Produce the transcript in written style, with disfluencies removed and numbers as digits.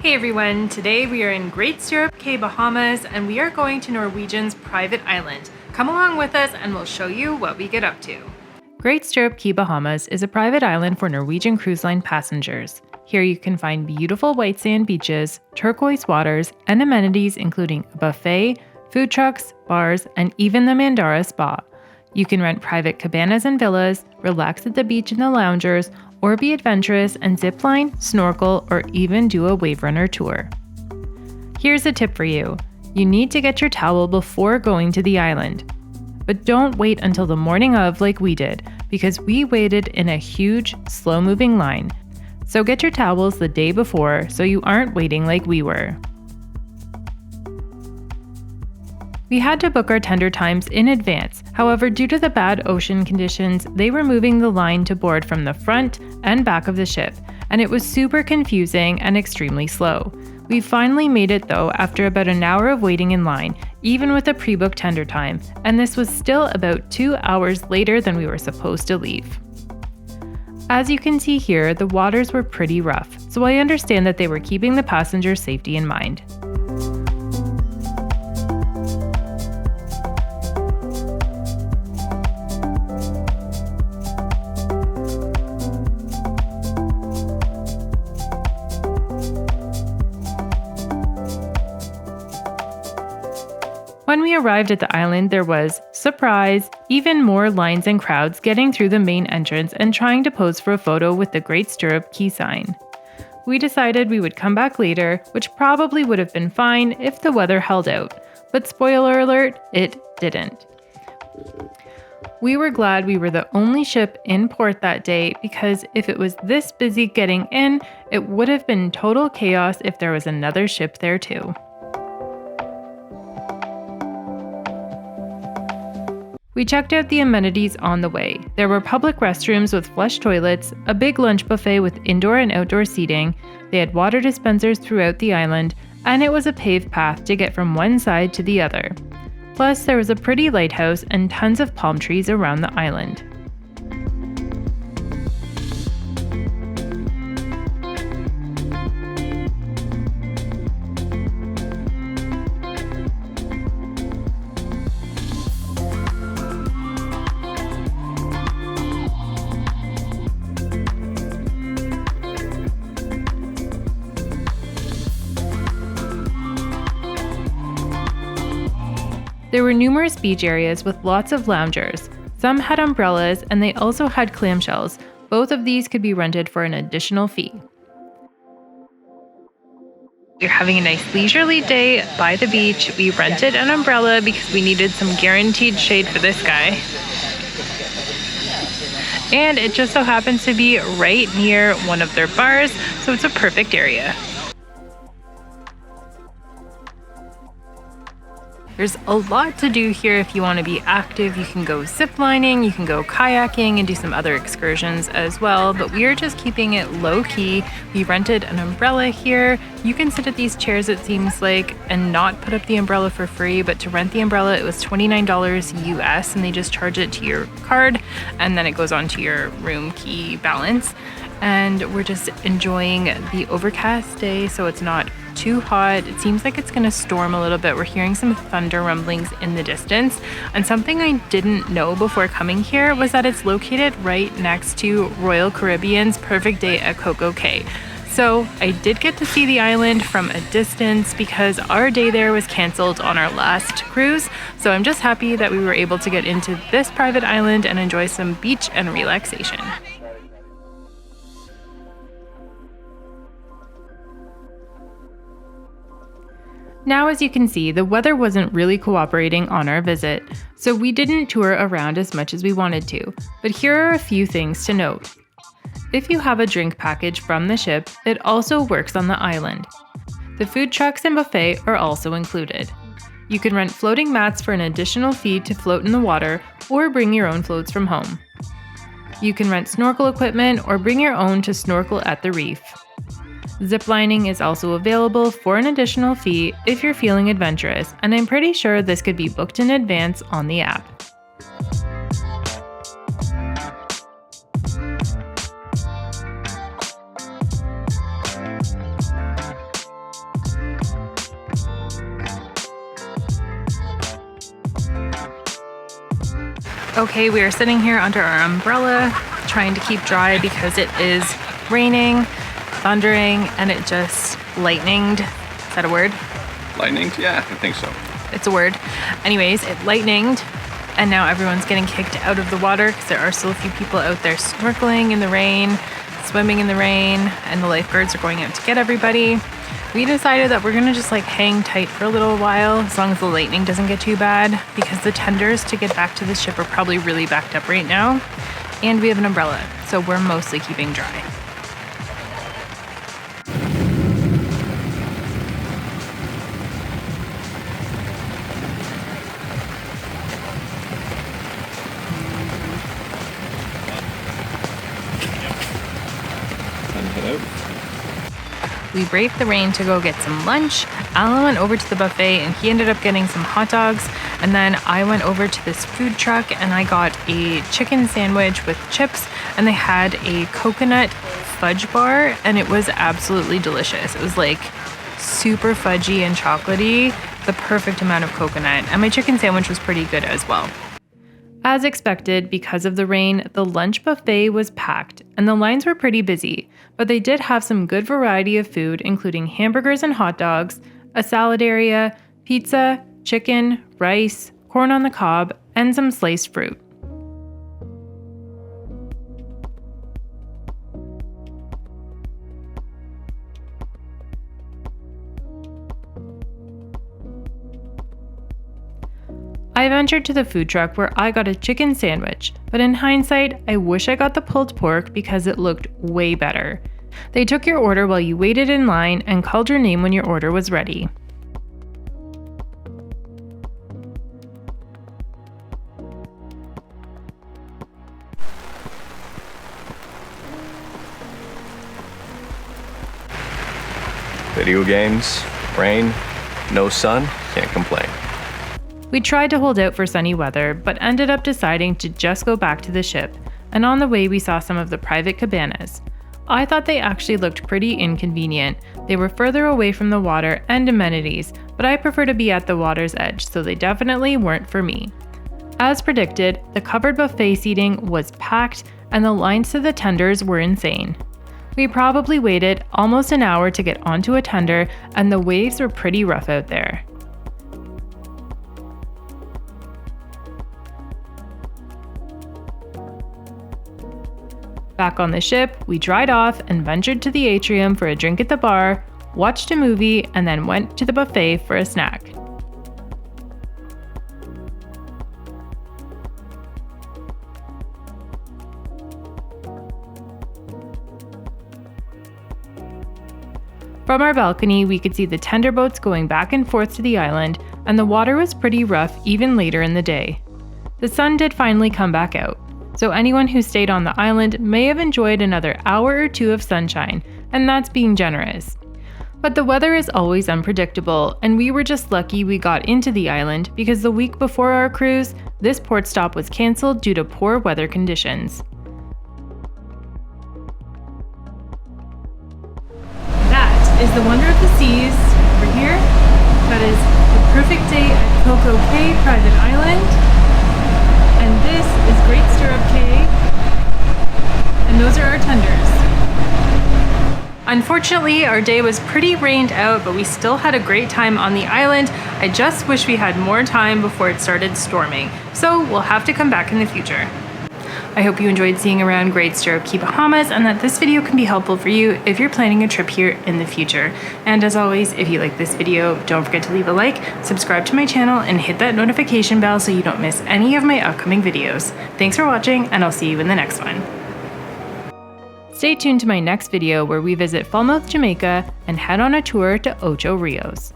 Hey everyone, today we are in Great Stirrup Cay, Bahamas, and we are going to Norwegian's private island. Come along with us and we'll show you what we get up to. Great Stirrup Cay, Bahamas is a private island for Norwegian Cruise Line passengers. Here you can find beautiful white sand beaches, turquoise waters, and amenities including a buffet, food trucks, bars, and even the Mandara Spa. You can rent private cabanas and villas, relax at the beach in the loungers, or be adventurous and zip line, snorkel, or even do a wave runner tour. Here's a tip for you. You need to get your towel before going to the island. But don't wait until the morning of like we did, because we waited in a huge, slow-moving line. So get your towels the day before so you aren't waiting like we were. We had to book our tender times in advance. However, due to the bad ocean conditions, they were moving the line to board from the front and back of the ship, and it was super confusing and extremely slow. We finally made it though after about an hour of waiting in line, even with a pre-booked tender time, and this was still about 2 hours later than we were supposed to leave. As you can see here, the waters were pretty rough, so I understand that they were keeping the passengers' safety in mind. When we arrived at the island, there was, surprise, even more lines and crowds getting through the main entrance and trying to pose for a photo with the Great Stirrup Cay sign. We decided we would come back later, which probably would have been fine if the weather held out, but spoiler alert, it didn't. We were glad we were the only ship in port that day because if it was this busy getting in, it would have been total chaos if there was another ship there too. We checked out the amenities on the way. There were public restrooms with flush toilets, a big lunch buffet with indoor and outdoor seating, they had water dispensers throughout the island, and it was a paved path to get from one side to the other. Plus, there was a pretty lighthouse and tons of palm trees around the island. There were numerous beach areas with lots of loungers. Some had umbrellas and they also had clamshells. Both of these could be rented for an additional fee. We're having a nice leisurely day by the beach. We rented an umbrella because we needed some guaranteed shade for this guy. And it just so happens to be right near one of their bars, so it's a perfect area. There's a lot to do here if you want to be active. You can go ziplining, you can go kayaking and do some other excursions as well, but we are just keeping it low-key. We rented an umbrella here. You can sit at these chairs, it seems like, and not put up the umbrella for free, but to rent the umbrella it was $29 US and they just charge it to your card and then it goes onto your room key balance. And we're just enjoying the overcast day, so it's not too hot. It seems like it's going to storm a little bit. We're hearing some thunder rumblings in the distance. And something I didn't know before coming here was that it's located right next to Royal Caribbean's Perfect Day at Coco Cay. So I did get to see the island from a distance because our day there was canceled on our last cruise. So I'm just happy that we were able to get into this private island and enjoy some beach and relaxation. Now, as you can see, the weather wasn't really cooperating on our visit, so we didn't tour around as much as we wanted to, but here are a few things to note. If you have a drink package from the ship, it also works on the island. The food trucks and buffet are also included. You can rent floating mats for an additional fee to float in the water or bring your own floats from home. You can rent snorkel equipment or bring your own to snorkel at the reef. Ziplining is also available for an additional fee if you're feeling adventurous, and I'm pretty sure this could be booked in advance on the app. Okay, we are sitting here under our umbrella trying to keep dry because it is raining, thundering, and it just lightninged. Is that a word? Lightninged? Yeah, I think so. It's a word. Anyways, it lightninged, and now everyone's getting kicked out of the water because there are still a few people out there snorkeling in the rain, swimming in the rain, and the lifeguards are going out to get everybody. We decided that we're gonna just hang tight for a little while as long as the lightning doesn't get too bad, because the tenders to get back to the ship are probably really backed up right now, and we have an umbrella, so we're mostly keeping dry. Time to head out. We braved the rain to go get some lunch. Alan went over to the buffet and he ended up getting some hot dogs. And then I went over to this food truck and I got a chicken sandwich with chips, and they had a coconut fudge bar and it was absolutely delicious. It was super fudgy and chocolatey, the perfect amount of coconut. And my chicken sandwich was pretty good as well. As expected, because of the rain, the lunch buffet was packed and the lines were pretty busy, but they did have some good variety of food, including hamburgers and hot dogs, a salad area, pizza, chicken, rice, corn on the cob, and some sliced fruit. I ventured to the food truck where I got a chicken sandwich, but in hindsight, I wish I got the pulled pork because it looked way better. They took your order while you waited in line and called your name when your order was ready. Video games, rain, no sun, can't complain. We tried to hold out for sunny weather, but ended up deciding to just go back to the ship, and on the way we saw some of the private cabanas. I thought they actually looked pretty inconvenient. They were further away from the water and amenities, but I prefer to be at the water's edge, so they definitely weren't for me. As predicted, the covered buffet seating was packed and the lines to the tenders were insane. We probably waited almost an hour to get onto a tender, and the waves were pretty rough out there. Back on the ship, we dried off and ventured to the atrium for a drink at the bar, watched a movie, and then went to the buffet for a snack. From our balcony, we could see the tender boats going back and forth to the island, and the water was pretty rough even later in the day. The sun did finally come back out, so anyone who stayed on the island may have enjoyed another hour or two of sunshine, and that's being generous. But the weather is always unpredictable, and we were just lucky we got into the island because the week before our cruise, this port stop was canceled due to poor weather conditions. That is the wonder of the seas over here. That is the perfect day at Coco Cay Private Island. And this is Great Stirrup Cay, and those are our tenders. Unfortunately, our day was pretty rained out, but we still had a great time on the island. I just wish we had more time before it started storming, so we'll have to come back in the future. I hope you enjoyed seeing around Great Stirrup Cay, Bahamas, and that this video can be helpful for you if you're planning a trip here in the future. And as always, if you like this video, don't forget to leave a like, subscribe to my channel, and hit that notification bell so you don't miss any of my upcoming videos. Thanks for watching, and I'll see you in the next one. Stay tuned to my next video where we visit Falmouth, Jamaica, and head on a tour to Ocho Rios.